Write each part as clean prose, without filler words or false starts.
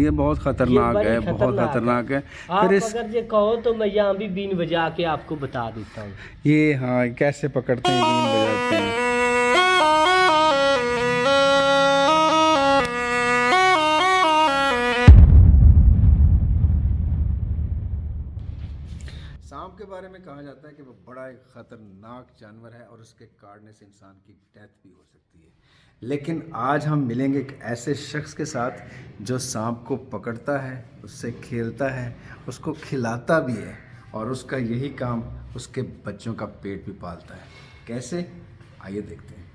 یہ بہت خطرناک ہے، بہت خطرناک ہے. آپ اگر یہ کہو تو میں یہاں بھی بین بجا کے آپ کو بتا دیتا ہوں. یہ ہاں کیسے پکڑتے ہیں، بین بجاتے ہیں. سانپ کے بارے میں کہا جاتا ہے کہ وہ بڑا ایک خطرناک جانور ہے اور اس کے کاٹنے سے انسان کی ڈیتھ بھی ہو سکتی ہے. لیکن آج ہم ملیں گے ایک ایسے شخص کے ساتھ جو سانپ کو پکڑتا ہے، اس سے کھیلتا ہے، اس کو کھلاتا بھی ہے اور اس کا یہی کام اس کے بچوں کا پیٹ بھی پالتا ہے. کیسے؟ آئیے دیکھتے ہیں.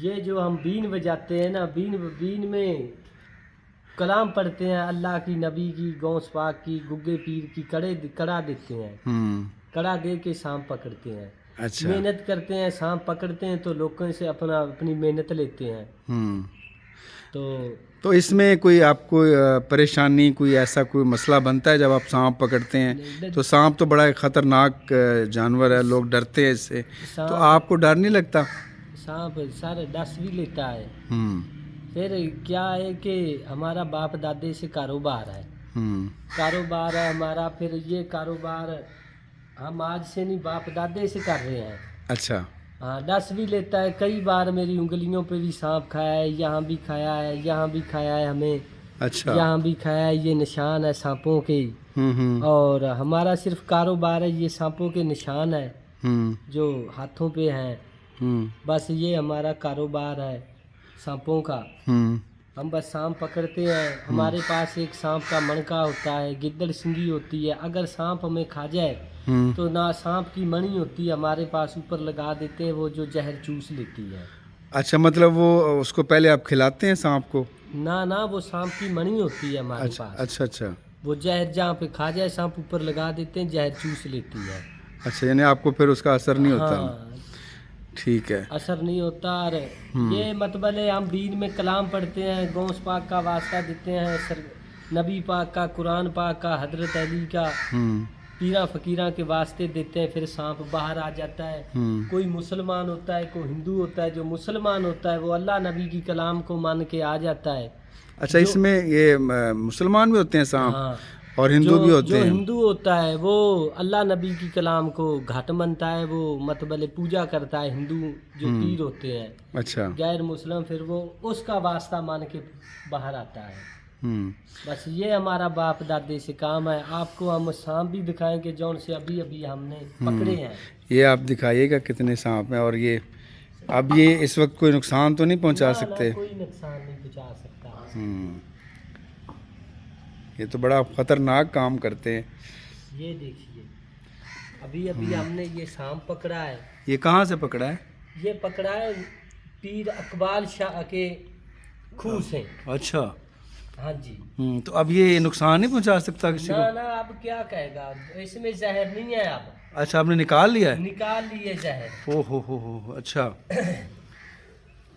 یہ جو ہم بین بجاتے ہیں نا، بین میں کلام پڑھتے ہیں، اللہ کی، نبی کی، غوث پاک کی، گگے پیر کی، کڑا دیتے ہیں. کڑا دے کے سانپ پکڑتے ہیں. اچھا. محنت کرتے ہیں، سانپ پکڑتے ہیں تو لوگوں سے اپنی محنت لیتے ہیں. تو اس میں کوئی آپ کو پریشانی، کوئی ایسا کوئی مسئلہ بنتا ہے جب آپ سانپ پکڑتے ہیں؟ تو سانپ تو بڑا ایک خطرناک جانور ہے، لوگ ڈرتے ہیں اس سے، تو آپ کو ڈر نہیں لگتا؟ سانپ سارے ڈس بھی لیتا ہے. پھر کیا ہے کہ ہمارا باپ دادے سے کاروبار ہے، کاروبار ہے ہمارا. پھر یہ کاروبار ہم آج سے نہیں، باپ دادے سے کر رہے ہیں. اچھا. ہاں ڈس بھی لیتا ہے. کئی بار میری انگلیوں پہ بھی سانپ کھایا ہے، یہاں بھی کھایا ہے، یہاں بھی کھایا ہے ہمیں. اچھا. یہاں بھی کھایا ہے. یہ نشان ہے سانپوں کے. اور ہمارا صرف کاروبار ہے، یہ سانپوں کے نشان ہے جو ہاتھوں پہ ہیں. بس یہ ہمارا کاروبار ہے سانپوں کا. ہم بس سانپ پکڑتے ہیں. ہمارے پاس ایک سانپ کا منکا ہوتا ہے، گدڑ سنگھی ہوتی ہے. اگر سانپ ہمیں کھا جائے تو نہ سانپ کی منی ہوتی ہے ہمارے پاس، اوپر لگا دیتے ہیں، وہ جو زہر چوس لیتی ہے. اچھا، مطلب وہ اس کو پہلے آپ کھلاتے ہیں سانپ کو؟ نہ وہ سانپ کی منی ہوتی ہے ہمارے پاس. اچھا اچھا. وہ زہر جہاں پہ کھا جائے سانپ اوپر لگا دیتے ہیں، زہر چوس لیتی ہے. اچھا، یعنی آپ کو پھر اس کا اثر نہیں ہوتا؟ ہاں ٹھیک ہے. اثر نہیں ہوتا. اور یہ مطلب ہے ہم دین میں کلام پڑھتے ہیں، غوث پاک کا واسطہ دیتے ہیں، نبی پاک کا، قرآن پاک کا، حضرت علی کا، پیرا فقیراں کے واسطے دیتے ہیں. پھر سانپ باہر آ جاتا ہے. کوئی مسلمان ہوتا ہے، کوئی ہندو ہوتا ہے. جو مسلمان ہوتا ہے وہ اللہ نبی کی کلام کو مان کے آ جاتا ہے. اچھا، اس میں یہ مسلمان بھی ہوتے ہیں سانپ اور ہندو بھی ہوتے ہیں؟ جو ہندو ہوتا ہے وہ اللہ نبی کی کلام کو گھٹ منتا ہے، وہ مطلب پوجا کرتا ہے. ہندو جو پیر ہوتے ہیں، اچھا، غیر مسلم، پھر وہ اس کا واسطہ مان کے باہر آتا ہے. بس یہ ہمارا باپ دادے سے کام ہے. آپ کو ہم سانپ بھی دکھائیں گے جون سے ابھی ہم نے پکڑے ہیں. یہ آپ دکھائیے گا کتنے سانپ ہیں. اور یہ اب یہ اس وقت کوئی نقصان تو نہیں پہنچا سکتے؟ کوئی نقصان نہیں پہنچا سکتا. یہ تو بڑا خطرناک کام کرتے ہیں. یہ دیکھیے ابھی ہم نے یہ سانپ پکڑا ہے. یہ کہاں سے پکڑا ہے؟ یہ پکڑا ہے پیر اقبال شاہ کے کھوہ سے. اچھا. ہاں جی. تو اب یہ نقصان نہیں پہنچا سکتا کسی کو؟ نہ اب کیا کہے گا، اس میں زہر نہیں ہے. اب اچھا، آپ نے نکال لیا ہے؟ نکال لیے زہر. او ہو. اچھا.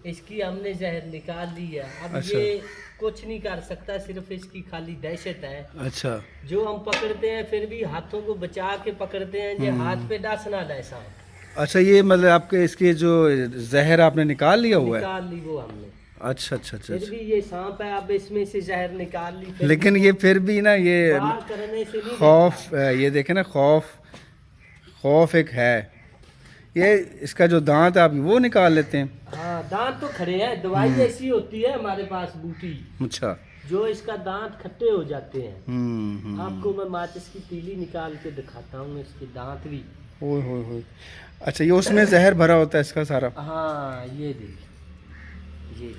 اس کی ہم نے زہر نکال لی ہے. اب یہ کچھ نہیں کر سکتا، صرف اس کی خالی دہشت ہے. اچھا. جو ہم پکڑتے ہیں پھر بھی ہاتھوں کو بچا کے پکڑتے ہیں، یہ ہاتھ پہ ڈس نہ لے سانپ. اچھا، یہ مطلب آپ کے اس کے جو زہر آپ نے نکال لیا ہوا ہے؟ نکال لی وہ ہم نے. اچھا. پھر بھی یہ سانپ ہے، اب اس میں سے زہر نکال لی. لیکن یہ پھر بھی نا یہ خوف، یہ دیکھیں نا، خوف ایک ہے. یہ اس کا جو دانت ہے آپ وہ نکال لیتے ہیں؟ ہاں دانت تو کھڑے ہیں. دوائی ایسی ہوتی ہے ہمارے پاس بوٹی، اچھا، جو اس کا دانت کھٹے ہو جاتے ہیں. آپ کو میں ماچس کی تیلی نکال کے دکھاتا ہوں، اس کے دانت بھی. اوہ. اچھا، یہ اس میں زہر بھرا ہوتا ہے اس کا سارا؟ ہاں یہ دیکھ، یہ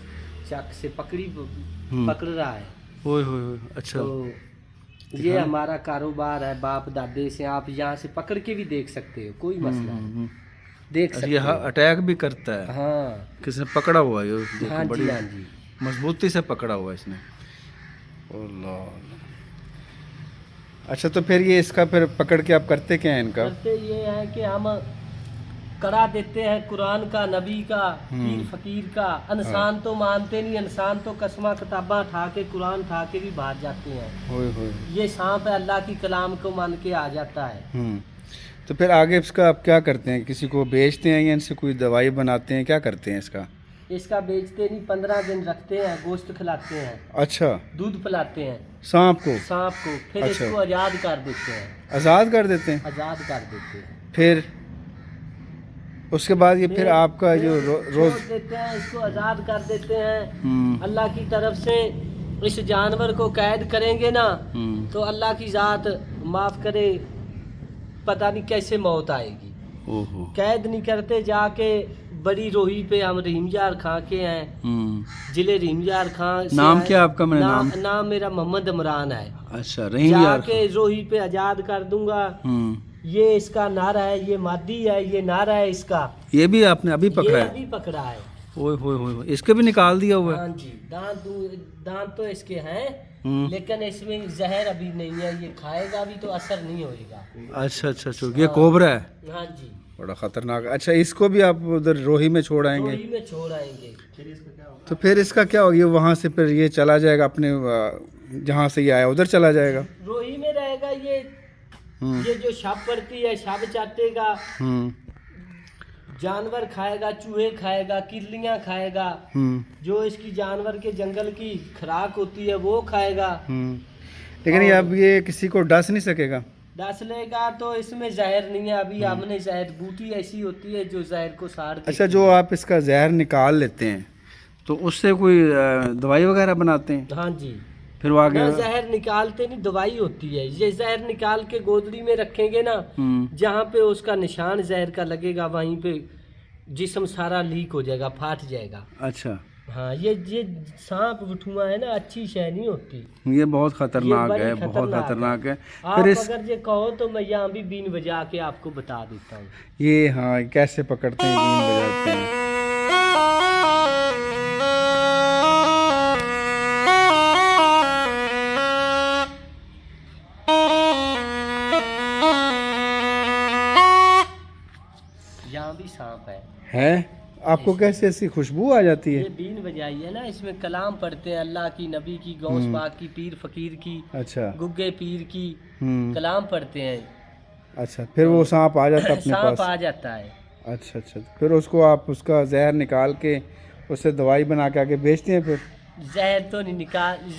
چک سے پکڑ رہا ہے. اوہ. اچھا. تو یہ ہمارا کاروبار ہے باپ دادے سے. آپ یہاں سے پکڑ کے بھی دیکھ سکتے ہو، کوئی مسئلہ نہیں. دیکھ سکتے یہ اٹیک بھی کرتا ہے؟ ہاں. کس نے پکڑا ہوا ہے؟ ہاں جی. مضبوطی سے پکڑا ہوا ہے اس نے. اللہ. اچھا، تو پھر یہ اس کا پھر پکڑ کے آپ کرتے کیا ہیں ان کا؟ کرتے یہ ہے کہ ہم کڑا دیتے ہیں قرآن کا، نبی کا، پیر فقیر کا. انسان تو مانتے نہیں، انسان تو قسمہ کتاباں اٹھا کے، قرآن اٹھا کے بھی باہر جاتے ہیں. یہ سانپ ہے، اللہ کی کلام کو مان کے آ جاتا ہے. تو پھر آگے اس کا آپ کیا کرتے ہیں؟ کسی کو بیچتے ہیں یا ان سے کوئی دوائی بناتے ہیں؟ کیا کرتے ہیں اس کا؟ اس کا بیچتے نہیں, 15 دن رکھتے ہیں, گوشت کھلاتے ہیں, اچھا, دودھ پلاتے ہیں سانپ کو سانپ کو, پھر اس اچھا. کو آزاد کر دیتے ہیں, آزاد کر دیتے ہیں, آزاد کر دیتے ہیں. پھر اس کے بعد یہ پھر آپ کا جو روز چھوڑ دیتے ہیں, اس کو آزاد کر دیتے ہیں. ہوں اللہ کی طرف سے اس جانور کو قید کریں گے نا ہوں تو اللہ کی ذات معاف کرے, پتہ نہیں کیسے موت آئے گی. اوہو قید نہیں کرتے, جا کے بڑی روہی پہ, ہم رحیم یار خان کے ہیں, ضلع رحیم یار خان سے نام ہیں. کیا آپ کا؟ میں نام نام میرا محمد عمران ہے. اچھا, رحیم جا یار کے روہی پہ آزاد کر دوں گا. یہ اس کا نر ہے, یہ مادی ہے, یہ نر ہے اس کا. یہ بھی آپ نے ابھی پکڑا یہ ہے؟ ابھی پکڑا ہے. اوئے ہوئے ہوئے, اس کے بھی نکال دیا ہوا ہے؟ ہاں جی, دانت تو اس کے ہیں, لیکن اس میں زہر ابھی نہیں ہے. یہ کھائے گا بھی تو اثر نہیں ہوئے گا. اچھا اچھا اچھا, یہ کوبرا ہے؟ ہاں جی, بڑا خطرناک. اچھا, اس کو بھی آپ ادھر روہی میں چھوڑ آئیں گے؟ روہی میں چھوڑ آئیں گے. تو پھر اس کا کیا ہوگا؟ وہاں سے پھر یہ چلا جائے گا اپنے جہاں سے یہ آیا ادھر چلا جائے گا؟ روہی میں رہے گا. یہ جو شب پڑتی ہے, شب چاٹے گا, جانور کھائے گا, چوہے کھائے گا, کرلیاں کھائے گا, جو اس کی جانور کے جنگل کی خوراک ہوتی ہے وہ کھائے گا. لیکن یہ اب یہ کسی کو ڈس نہیں سکے گا؟ ڈس لے گا تو اس میں زہر نہیں ہے. ابھی ہم نے زہر, بوٹی ایسی ہوتی ہے جو زہر کو ساڑ دیتی ہے. اچھا, جو آپ اس کا زہر نکال لیتے ہیں تو اس سے کوئی دوائی وغیرہ بناتے ہیں؟ ہاں جی, پھر وہ آگے نہ زہر نکالتے نہیں, دوائی ہوتی ہے. یہ زہر نکال کے گودڑی میں رکھیں گے نا, جہاں پہ اس کا نشان زہر کا لگے گا وہیں پہ جسم سارا لیک ہو جائے گا, پھاٹ جائے گا. اچھا, ہاں, یہ سانپ وٹھوا ہے نا, اچھی شے نہیں ہوتی. یہ بہت یہ خطرناک بڑی ہے, بہت خطرناک ہے. آپ اگر یہ کہو تو میں یہاں بھی بین بجا کے آپ کو بتا دیتا ہوں. یہ ہاں, کیسے پکڑتے ہیں, بین بجاتے ہیں. یہاں بھی سانپ ہے؟ آپ کو کیسے ایسی خوشبو آ جاتی ہے؟ یہ بین بجائی ہے نا, اس میں کلام پڑھتے ہیں اللہ کی, نبی کی, غوث پاک کی, پیر فقیر کی, اچھا, گگے پیر کی, کلام پڑھتے ہیں. اچھا, پھر وہ سانپ آ جاتا ہے اپنے پاس؟ سانپ آ جاتا ہے. اچھا اچھا, پھر اس کو آپ اس کا زہر نکال کے اس سے دوائی بنا کے آگے بیچتے ہیں؟ پھر زہر تو نہیں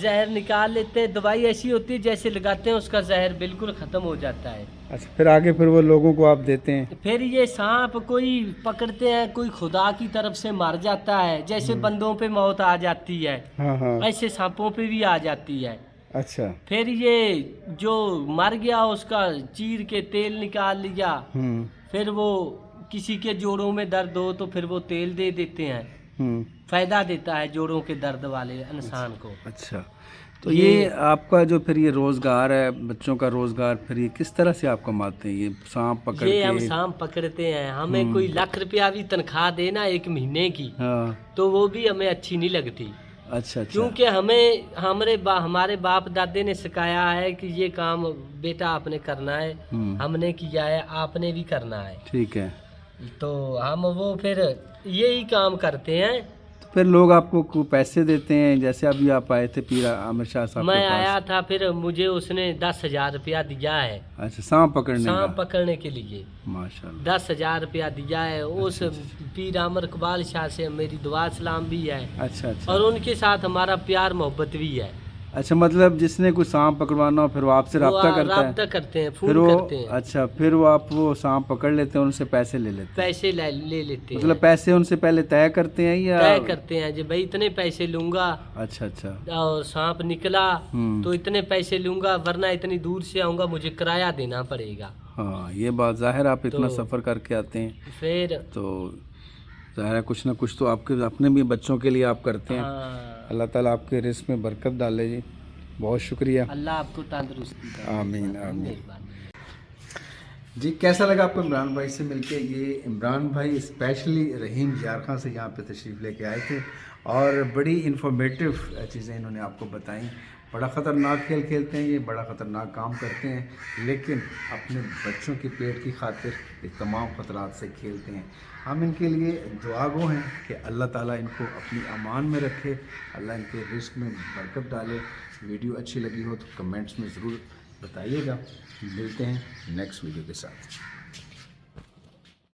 زہر نکال لیتے ہیں. دوائی ایسی ہوتی ہے جیسے لگاتے ہیں اس کا زہر بالکل ختم ہو جاتا ہے. اچھا, پھر آگے پھر وہ لوگوں کو آپ دیتے ہیں؟ پھر یہ سانپ کوئی پکڑتے ہیں, کوئی خدا کی طرف سے مر جاتا ہے, جیسے بندوں پہ موت آ جاتی ہے ہاں ہاں, ایسے سانپوں پہ بھی آ جاتی ہے. اچھا, پھر یہ جو مر گیا اس کا چیر کے تیل نکال لیا, پھر وہ کسی کے جوڑوں میں درد ہو تو پھر وہ تیل دے دیتے ہیں, فائدہ دیتا ہے جوڑوں کے درد والے انسان کو. اچھا, تو یہ آپ کا جو پھر یہ روزگار ہے, بچوں کا روزگار, پھر یہ کس طرح سے آپ کماتے ہیں یہ سانپ پکڑ کے؟ یہ ہم سانپ پکڑتے ہیں, ہمیں کوئی لاکھ روپیہ بھی تنخواہ دینا ایک مہینے کی تو وہ بھی ہمیں اچھی نہیں لگتی. اچھا, کیونکہ ہمارے باپ دادے نے سکھایا ہے کہ یہ کام بیٹا آپ نے کرنا ہے, ہم نے کیا ہے, آپ نے بھی کرنا ہے. ٹھیک ہے, تو ہم وہ پھر یہی کام کرتے ہیں. تو پھر لوگ آپ کو پیسے دیتے ہیں؟ جیسے ابھی آپ آئے تھے پیر عامر شاہ صاحب کے پاس, میں آیا تھا, پھر مجھے اس نے 10,000 روپیہ دیا ہے. اچھا, سانپ پکڑنے کے لیے ماشاءاللہ 10,000 روپیہ دیا ہے. اس پیر عامر اقبال شاہ سے میری دعا سلام بھی ہے. اچھا اچھا, اور ان کے ساتھ ہمارا پیار محبت بھی ہے. اچھا, مطلب جس نے کوئی سانپ پکڑوانا ہو پھر وہ آپ سے رابطہ کرتے ہیں, پھر فون کرتے ہیں. اچھا, پھر وہ آپ وہ سانپ پکڑ لیتے ہیں, ان سے پیسے لے لیتے ہیں؟ لے لیتے ہیں. مطلب پیسے ان سے پہلے طے کرتے ہیں یا طے کرتے ہیں, جی بھائی اتنے پیسے لوں گا. اچھا اچھا, اور سانپ نکلا تو اتنے پیسے لوں گا, ورنہ اتنی دور سے آؤں گا, مجھے کرایہ دینا پڑے گا. ہاں, یہ بات ظاہر, آپ اتنا سفر کر کے آتے ہیں پھر تو ظاہر ہے کچھ نہ کچھ تو آپ کے اپنے بھی بچوں کے لیے آپ کرتے ہیں. اللہ تعالیٰ آپ کے رزق میں برکت ڈالے جی. بہت شکریہ, اللہ آپ کو تندرستی دے. آمین آمین. جی, کیسا لگا آپ کو عمران بھائی سے مل کے؟ یہ عمران بھائی اسپیشلی رحیم یار خان سے یہاں پہ تشریف لے کے آئے تھے اور بڑی انفارمیٹیو چیزیں انہوں نے آپ کو بتائیں. بڑا خطرناک کھیل کھیلتے ہیں یہ, بڑا خطرناک کام کرتے ہیں, لیکن اپنے بچوں کے پیٹ کی خاطر یہ تمام خطرات سے کھیلتے ہیں. ہم ان کے لیے دعا گو ہیں کہ اللہ تعالیٰ ان کو اپنی امان میں رکھے, اللہ ان کے رزق میں برکت ڈالے. ویڈیو اچھی لگی ہو تو کمنٹس میں ضرور بتائیے گا. ملتے ہیں نیکسٹ ویڈیو کے ساتھ.